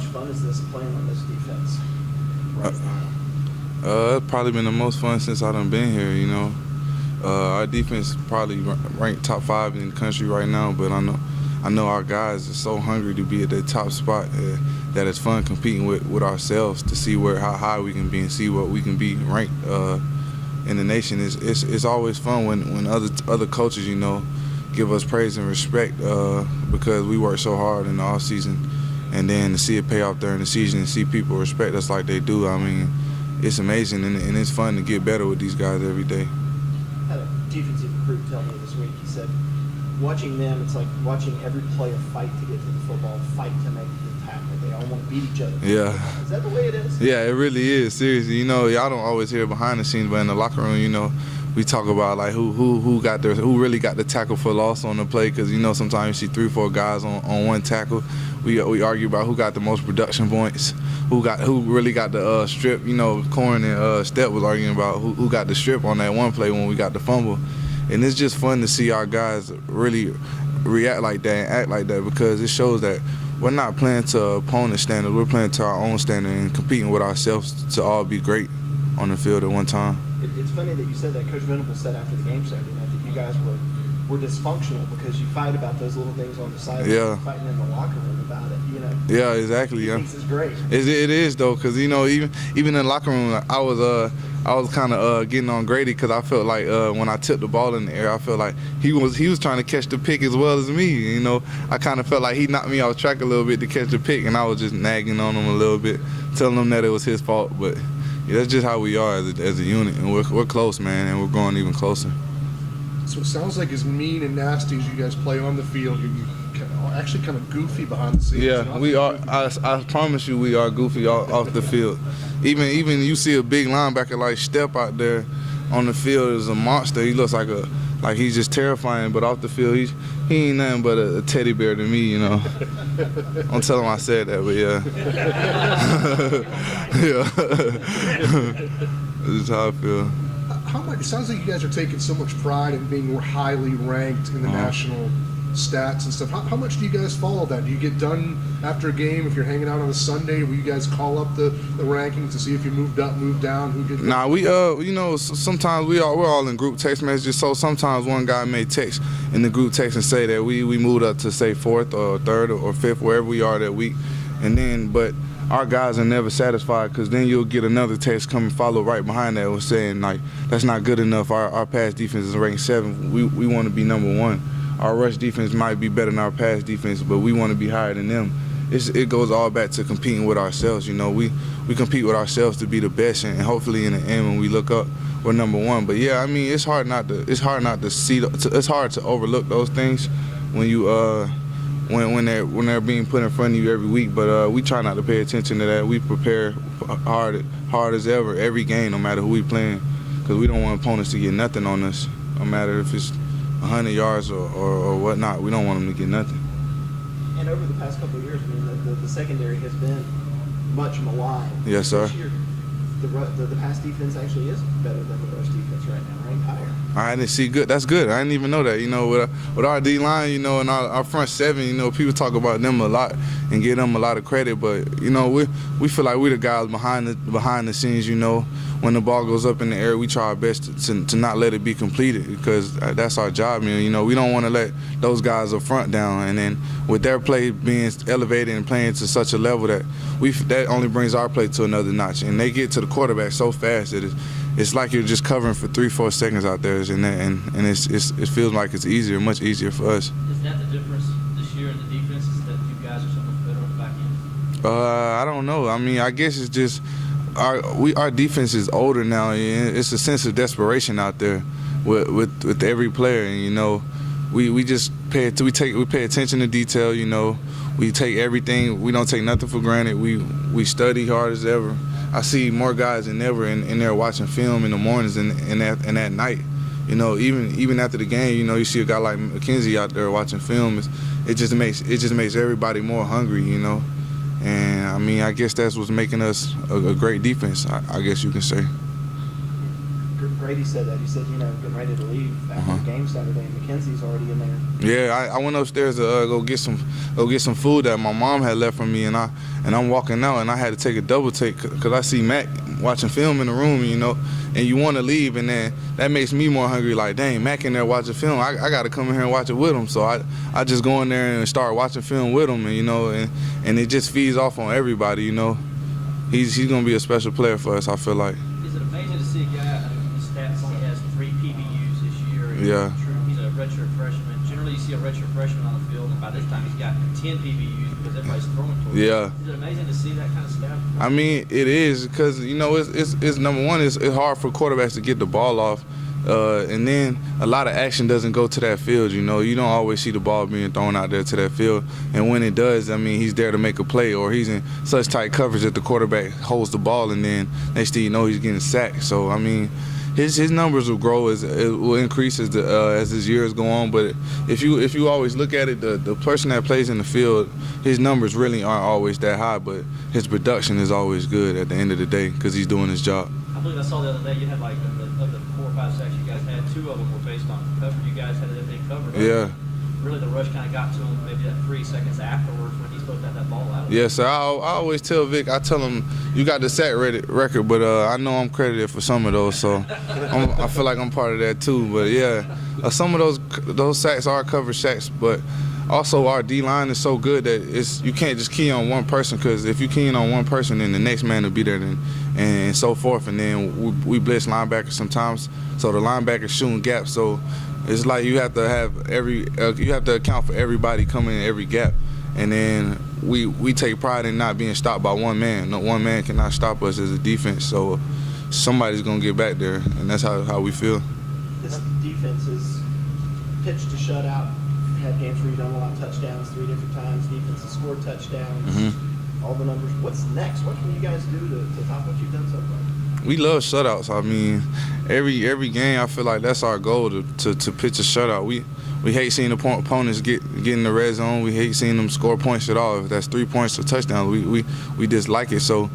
fun is this playing on this defense right now? It's probably been the most fun since I done been here, you know. Our defense probably ranked top 5 in the country right now, but I know our guys are so hungry to be at the top spot that it's fun competing with ourselves to see how high we can be and see what we can be ranked in the nation. It's always fun when other coaches, you know, give us praise and respect because we work so hard in the off season, and then to see it pay off during the season and see people respect us like they do. I mean, it's amazing, and it's fun to get better with these guys every day. I had a defensive recruit tell me this week, he said, watching them, it's like watching every player fight to get to the football, fight to make the tackle. They all want to beat each other. Yeah. Is that the way it is? Yeah, it really is. Seriously, you know, y'all don't always hear behind the scenes, but in the locker room, you know, we talk about like who really got the tackle for loss on the play, because you know sometimes you see 3 or 4 guys on one tackle. We argue about who got the most production points, who really got the strip. You know, Corn and Step was arguing about who got the strip on that one play when we got the fumble, and it's just fun to see our guys really react like that and act like that, because it shows that we're not playing to opponent standards. We're playing to our own standard and competing with ourselves to all be great on the field at one time. It's funny that you said that. Coach Venables said after the game Saturday night that you guys were dysfunctional because you fight about those little things on the sideline. Yeah. Fighting in the locker room about it, you know. Yeah, exactly. He Yeah. thinks it's great. It is though, because you know even in the locker room I was kind of getting on Grady because I felt like when I tipped the ball in the air, I felt like he was trying to catch the pick as well as me. You know, I kind of felt like he knocked me off track a little bit to catch the pick, and I was just nagging on him a little bit, telling him that it was his fault. But yeah, that's just how we are as a unit, and we're close, man, and we're growing even closer. So it sounds like as mean and nasty as you guys play on the field, you actually kind of goofy behind the scenes. Yeah, we are. I promise you, we are goofy off the field. Even you see a big linebacker like Step out there on the field is a monster. He looks like he's just terrifying, but off the field he ain't nothing but a teddy bear to me, you know. Don't tell him I said that, but yeah. Yeah. This is how I feel. How much? It sounds like you guys are taking so much pride in being highly ranked in the national stats and stuff. How much do you guys follow that? Do you get done after a game if you're hanging out on a Sunday? Will you guys call up the rankings to see if you moved up, moved down, who did? Nah, we you know, sometimes we're all in group text messages. So sometimes one guy may text in the group text and say that we moved up to say 4th or 3rd or 5th, wherever we are that week, and then but our guys are never satisfied, because then you'll get another text come and follow right behind that was saying like that's not good enough. Our pass defense is ranked 7th. We want to be number 1. Our rush defense might be better than our pass defense, but we want to be higher than them. It goes all back to competing with ourselves. You know, we compete with ourselves to be the best, and hopefully in the end when we look up, we're number 1. But yeah, I mean, it's hard not to see. It's hard to overlook those things when you when they're being put in front of you every week. But we try not to pay attention to that. We prepare hard as ever every game, no matter who we playing, because we don't want opponents to get nothing on us, no matter if it's 100 yards or whatnot. We don't want them to get nothing. And over the past couple of years, I mean, the secondary has been much maligned. Yes, sir. This year, the pass defense actually is better than the rush defense right now, right? Higher. I didn't see good. That's good. I didn't even know that. You know, with our D line, you know, and our front 7, you know, people talk about them a lot and give them a lot of credit. But you know, we feel like we're the guys behind the scenes. You know, when the ball goes up in the air, we try our best to not let it be completed, because that's our job. You know, we don't want to let those guys up front down. And then with their play being elevated and playing to such a level that that only brings our play to another notch. And they get to the quarterback so fast that it's like you're just covering for 3-4 seconds out there, and it feels like it's easier, much easier for us. Is that the difference this year in the defense, is that you guys are so much better on the back end? I don't know. I mean, I guess it's just our defense is older now, and it's a sense of desperation out there with every player. And you know, we just pay attention to detail. You know, we take everything. We don't take nothing for granted. We study hard as ever. I see more guys than ever in there watching film in the mornings and at night. You know, even after the game, you know, you see a guy like McKenzie out there watching film. It just makes everybody more hungry. You know. And I mean, I guess that's what's making us a great defense, I guess you can say. Great Brady said that. He said, getting ready to leave after the game Saturday, and McKenzie's already in there. Yeah, I went upstairs to go get some food that my mom had left for me, and I'm walking out, and I had to take a double take because I see Mac watching film in the room, and you want to leave, and then that makes me more hungry. Like, dang, Mac in there watching film. I got to come in here and watch it with him. So I just go in there and start watching film with him, and it just feeds off on everybody. He's gonna be a special player for us. I feel like. Is it amazing to see a guy whose stats only has 3 PBUs this year? Yeah. He's a redshirt freshman. Generally, you see a redshirt freshman on the field, and by this time he's got 10 PBUs because everybody's throwing towards him. Yeah. Is it amazing to see that kind of stat? I mean, it is because it's number one. It's hard for quarterbacks to get the ball off, and then a lot of action doesn't go to that field. You don't always see the ball being thrown out there to that field, and when it does, I mean, he's there to make a play, or he's in such tight coverage that the quarterback holds the ball, and then next thing you know, he's getting sacked. So I mean, his numbers will grow it will increase as his years go on. But if you always look at it, the person that plays in the field, his numbers really aren't always that high, but his production is always good at the end of the day because he's doing his job. I believe I saw the other day you had like of the 4 or 5 sacks you guys had, 2 of them were based on cover. You guys had everything covered. Yeah. Really, the rush kind of got to him maybe that 3 seconds afterwards when he's supposed to have that ball out. Yeah, so I always tell Vic, I tell him, you got the sack record, but I know I'm credited for some of those, so I feel like I'm part of that too. But yeah, some of those sacks are cover sacks, but also our D-line is so good that you can't just key on one person, because if you key in on one person, then the next man will be there, and so forth. And then we blitz linebackers sometimes, so the linebackers shooting gaps. So it's like you have to account for everybody coming in every gap, and then we take pride in not being stopped by one man. No one man cannot stop us as a defense. So somebody's gonna get back there, and that's how we feel. This defense is pitched to shutout. Had games where you don't allow touchdowns 3 different times. Defense has scored touchdowns. All the numbers. What's next? What can you guys do to top what you've done so far? We love shutouts. I mean, every game I feel like that's our goal to pitch a shutout. We hate seeing the opponents get in the red zone. We hate seeing them score points at all. If that's 3 points or touchdowns, we dislike it. So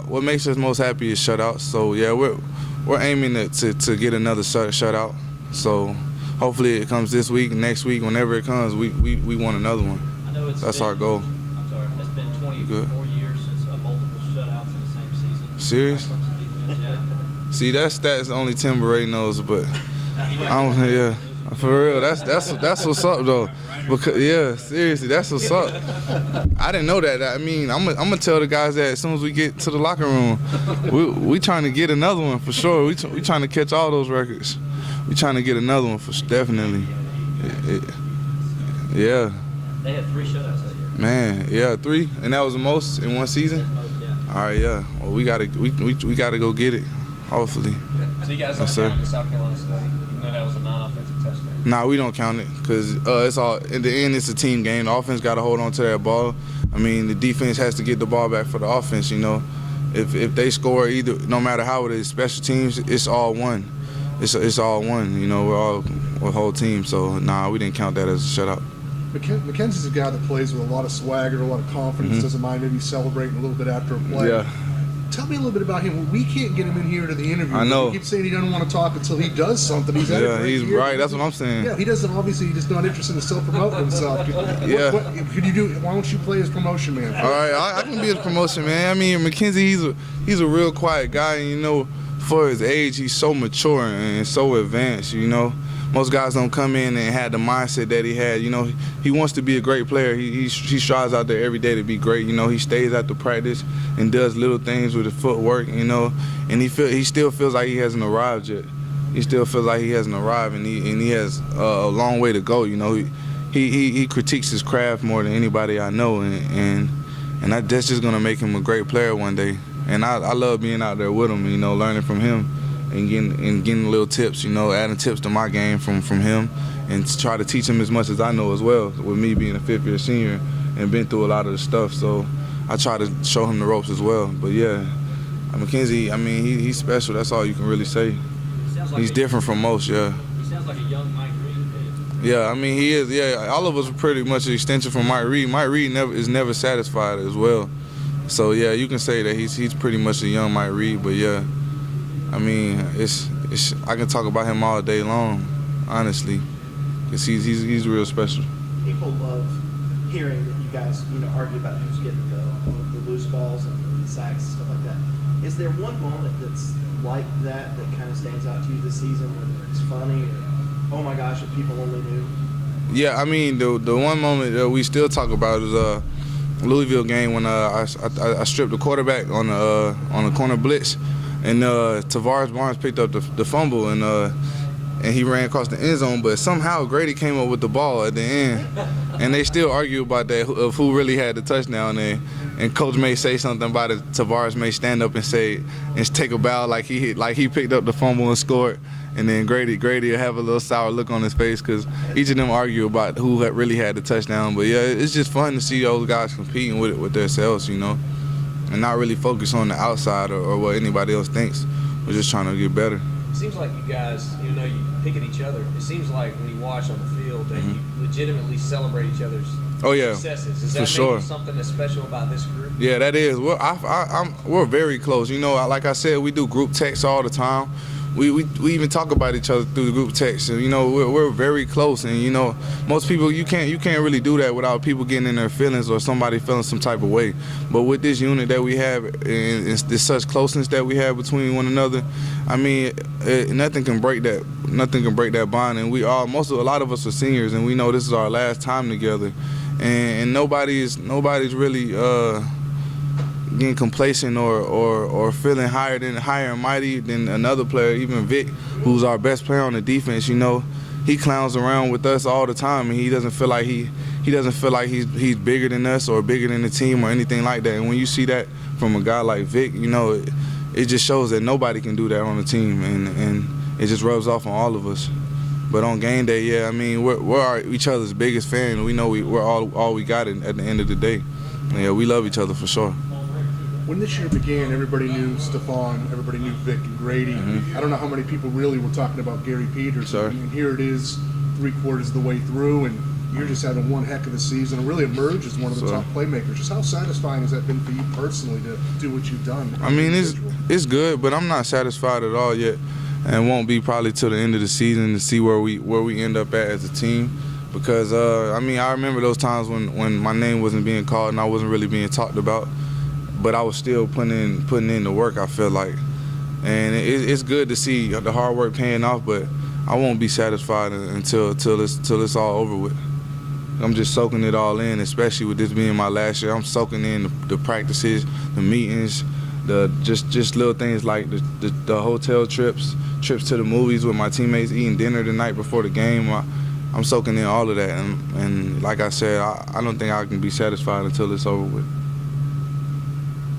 what makes us most happy is shutouts. So yeah, we're aiming to get another shutout. So hopefully it comes this week, next week, whenever it comes, we want another one. I know that's our goal. I'm sorry, it's been 24 years since multiple shutouts in the same season. Serious? Yeah. See, that's only Tim Bray knows, but yeah, for real, that's what's up though. Because yeah, seriously, that's what's up. I didn't know that. I mean, I'm gonna tell the guys that as soon as we get to the locker room, we trying to get another one for sure. We trying to catch all those records. We trying to get another one for definitely. Yeah. They had 3 shutouts that year. Man, yeah, 3, and that was the most in one season. Yeah. All right, yeah. Well, we gotta go get it. Hopefully. So you guys don't count the South Carolina study, even though that was a non-offensive touchdown? Nah, we don't count it because it's all in the end. It's a team game. The offense got to hold on to that ball. I mean, the defense has to get the ball back for the offense. If they score, either no matter how it is, special teams, it's all one. It's all one. We're all a whole team. So nah, we didn't count that as a shutout. McKenzie's a guy that plays with a lot of swagger, a lot of confidence, doesn't mind maybe celebrating a little bit after a play. Yeah. Tell me a little bit about him. We can't get him in here to the interview. I know. He keeps saying he doesn't want to talk until he does something. He's at it he's here. right. That's what I'm saying. Yeah, he doesn't. Obviously, he's just not interested in self-promoting himself. Yeah. What could you do? Why don't you play as promotion man? All right, I can be a promotion man. I mean, McKenzie, he's a real quiet guy, and for his age, he's so mature and so advanced. Most guys don't come in and have the mindset that he had. He wants to be a great player. He strives out there every day to be great. He stays after practice and does little things with his footwork. And he still feels like he hasn't arrived yet. He still feels like he hasn't arrived, and he has a long way to go. He critiques his craft more than anybody I know, and that's just gonna make him a great player one day. And I love being out there with him, learning from him. And getting little tips, adding tips to my game from him, and to try to teach him as much as I know as well. With me being a 5th-year senior and been through a lot of the stuff, so I try to show him the ropes as well. But yeah, McKenzie, I mean, he's special. That's all you can really say. He's different from most. Yeah. He sounds like a young Mike Reed. Yeah, I mean, he is. Yeah, all of us are pretty much an extension from Mike Reed. Mike Reed is never satisfied as well. So yeah, you can say that he's pretty much a young Mike Reed. But yeah. I mean, I can talk about him all day long, honestly, because he's real special. People love hearing that you guys, argue about who's getting the loose balls and the sacks and stuff like that. Is there one moment that's like that kind of stands out to you this season, whether it's funny or, oh my gosh, if people only knew? Yeah, I mean, the one moment that we still talk about is Louisville game when I stripped the quarterback on the corner blitz, and Tavares Barnes picked up the fumble, and he ran across the end zone, but somehow Grady came up with the ball at the end, and they still argue about that of who really had the touchdown there. And Coach may say something about it. Tavares may stand up and say and take a bow like he picked up the fumble and scored, and then Grady will have a little sour look on his face because each of them argue about who really had the touchdown. But yeah, it's just fun to see those guys competing with themselves, and not really focus on the outside or what anybody else thinks. We're just trying to get better. It seems like you guys, you pick at each other. It seems like when you watch on the field that you legitimately celebrate each other's successes. Is that for sure something that's special about this group? Yeah, that is. We're very close. Like I said, we do group texts all the time. We even talk about each other through the group text. And, we're very close. And most people you can't really do that without people getting in their feelings or somebody feeling some type of way. But with this unit that we have and this such closeness that we have between one another, I mean, nothing can break that. Nothing can break that bond. And a lot of us are seniors, and we know this is our last time together. And nobody's really getting complacent or feeling higher and mighty than another player. Even Vic, who's our best player on the defense, he clowns around with us all the time, and he doesn't feel like he's bigger than us or bigger than the team or anything like that. And when you see that from a guy like Vic, it just shows that nobody can do that on the team, and it just rubs off on all of us. But on game day, yeah, I mean, we're each other's biggest fan. We know we're all we got at the end of the day. And yeah, we love each other for sure. When this year began, everybody knew Stephon, everybody knew Vic and Grady. I don't know how many people really were talking about Gary Peters. Sure. And here it is, 3/4 of the way through, and you're just having one heck of a season and really emerged as one of the top playmakers. Just how satisfying has that been for you personally to do what you've done? I mean, it's good, but I'm not satisfied at all yet, and won't be probably till the end of the season to see where we end up at as a team. Because I remember those times when my name wasn't being called and I wasn't really being talked about, but I was still putting in the work, I feel like. And it's good to see the hard work paying off, but I won't be satisfied until it's all over with. I'm just soaking it all in, especially with this being my last year. I'm soaking in the practices, the meetings, just little things like the hotel trips to the movies with my teammates, eating dinner the night before the game. I'm soaking in all of that, and like I said, I don't think I can be satisfied until it's over with.